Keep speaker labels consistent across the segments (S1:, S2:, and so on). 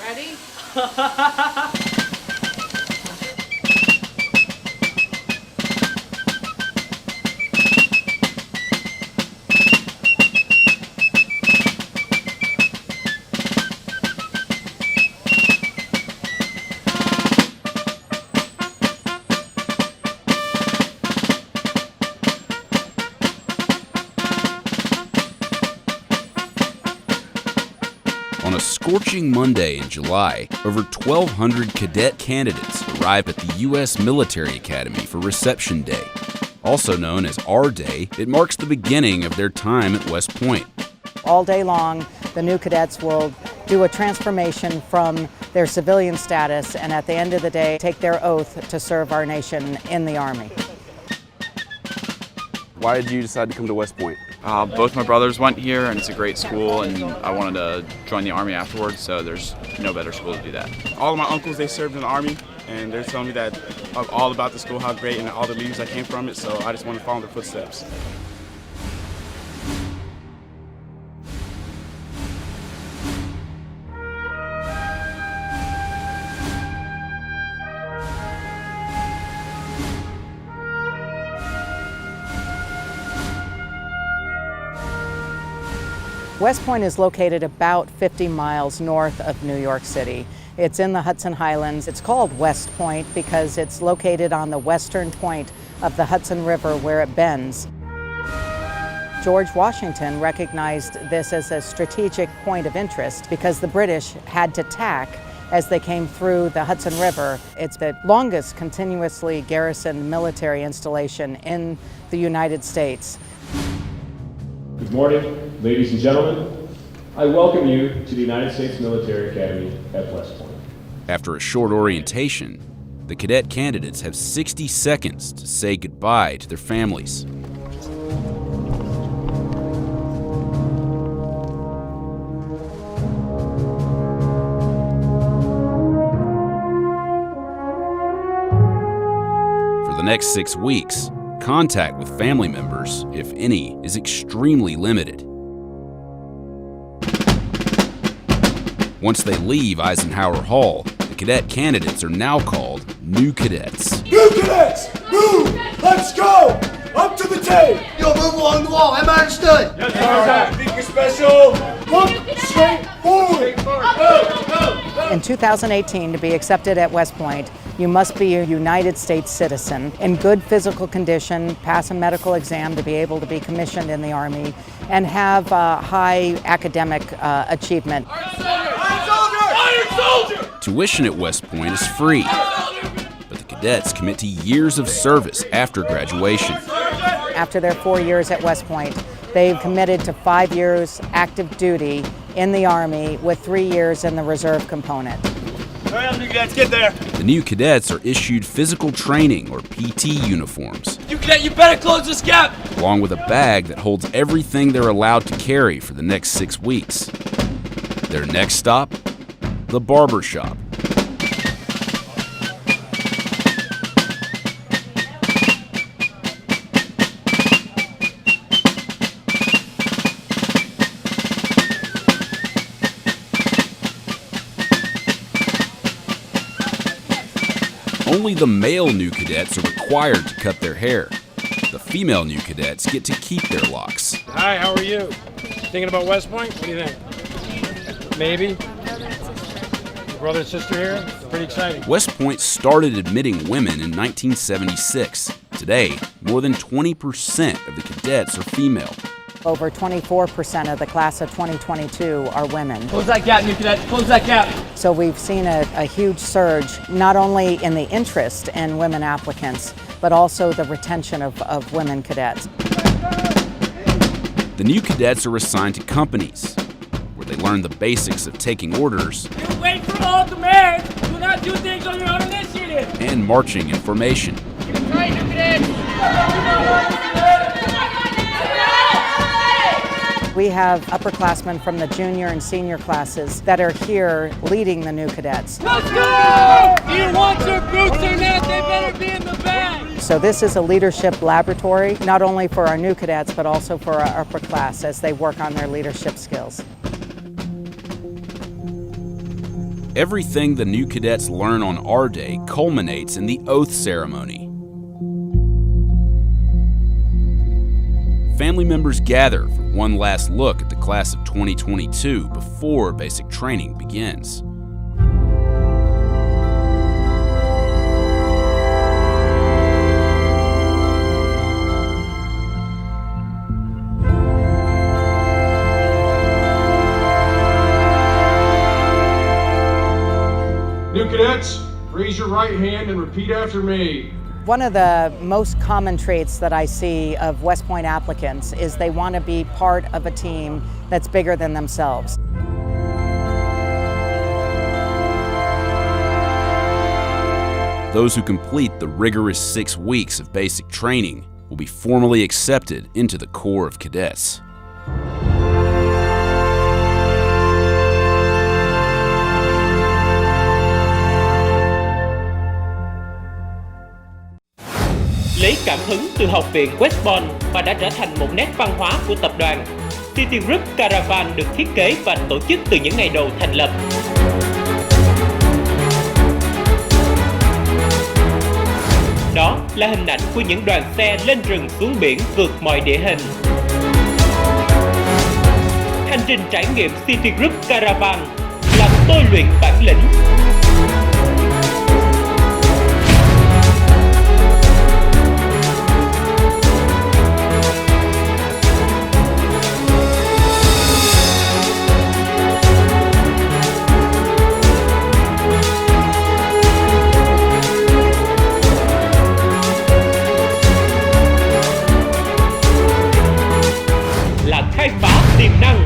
S1: Ready?
S2: On a scorching Monday in July, over 1,200 cadet candidates arrived at the U.S. Military Academy for Reception Day. Also known as R Day, it marks the beginning of their time at West Point.
S3: All day long, the new cadets will do a transformation from their civilian status and at the end of the day take their oath to serve our nation in the Army.
S4: Why did you decide to come to West Point?
S5: Both my brothers went here, and it's a great school, and I wanted to join the Army afterwards, so there's no better school to do that.
S6: All of my uncles, they served in the Army, and they're telling me that all about the school, how great, and all the leaders that came from it, so I just want to follow in their footsteps.
S3: West Point is located about 50 miles north of New York City. It's in the Hudson Highlands. It's called West Point because it's located on the western point of the Hudson River where it bends. George Washington recognized this as a strategic point of interest because the British had to tack as they came through the Hudson River. It's the longest continuously garrisoned military installation in the United States.
S7: Good morning, ladies and gentlemen. I welcome you to the United States Military Academy at West Point.
S2: After a short orientation, the cadet candidates have 60 seconds to say goodbye to their families. For the next 6 weeks, contact with family members, if any, is extremely limited. Once they leave Eisenhower Hall, the cadet candidates are now called New Cadets.
S8: New Cadets! Move! Let's go! Up to the tape!
S9: You'll move along the wall, am I understood?
S8: Yes, sir. Think you're special! Look straight forward!
S3: In 2018, to be accepted at West Point, you must be a United States citizen, in good physical condition, pass a medical exam to be able to be commissioned in the Army, and have high academic achievement.
S2: Tuition at West Point is free, but the cadets commit to years of service after graduation.
S3: After their 4 years at West Point, they've committed to 5 years active duty in the Army with 3 years in the reserve component.
S8: Hurry up, new cadets, get there!
S2: The new cadets are issued physical training, or PT, uniforms.
S10: You cadet, you better close this gap!
S2: Along with a bag that holds everything they're allowed to carry for the next 6 weeks. Their next stop? The barber shop. Only the male new cadets are required to cut their hair. The female new cadets get to keep their locks.
S11: Hi, how are you? Thinking about West Point? What do you think? Maybe? Brother and sister here? Pretty exciting.
S2: West Point started admitting women in 1976. Today, more than 20% of the cadets are female.
S3: Over 24% of the class of 2022 are women.
S10: Close that gap, new cadet, close that gap!
S3: So we've seen a huge surge, not only in the interest in women applicants, but also the retention of women cadets.
S2: The new cadets are assigned to companies, where they learn the basics of taking orders.
S10: You wait for all commands! Do not do things on your own initiative!
S2: And marching in formation.
S10: Right, new cadets!
S3: We have upperclassmen from the junior and senior classes that are here leading the new cadets.
S10: Let's go! Do you want your boots or not? They better be in the bag!
S3: So this is a leadership laboratory, not only for our new cadets, but also for our upper class as they work on their leadership skills.
S2: everything the new cadets learn on our day culminates in the oath ceremony. Family members gather for one last look at the class of 2022 before basic training begins.
S7: New cadets, raise your right hand and repeat after me.
S3: One of the most common traits that I see of Westpoint applicants is they want to be part of a team that's bigger than themselves.
S2: Those who complete the rigorous 6 weeks of basic training will be formally accepted into the Corps of Cadets.
S1: Lấy cảm hứng từ học viện Westpoint và đã trở thành một nét văn hóa của tập đoàn. City Group Caravan được thiết kế và tổ chức từ những ngày đầu thành lập. Đó là hình ảnh của những đoàn xe lên rừng xuống biển vượt mọi địa hình. Hành trình trải nghiệm City Group Caravan làm tôi luyện bản lĩnh. Khai phá tiềm năng.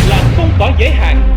S1: Là không có giới hạn.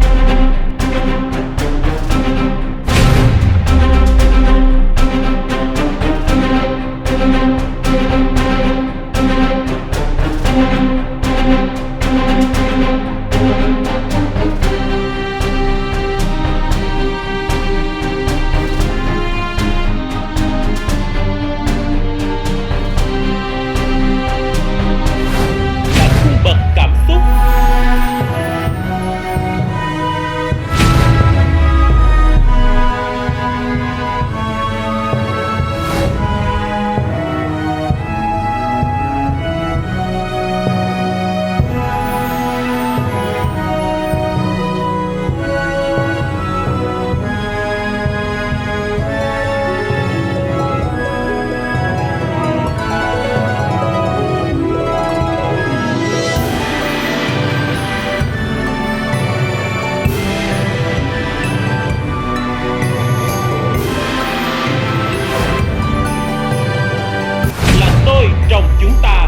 S1: Trong chúng ta.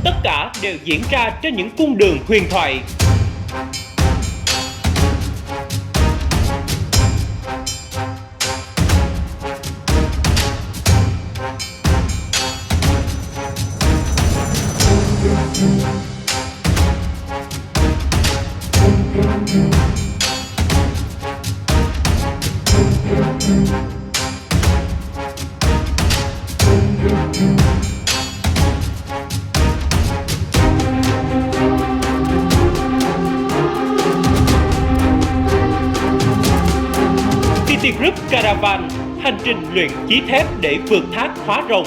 S1: Tất cả đều diễn ra trên những cung đường huyền thoại. City Group Caravan, hành trình luyện chí thép để vượt thác hóa rồng.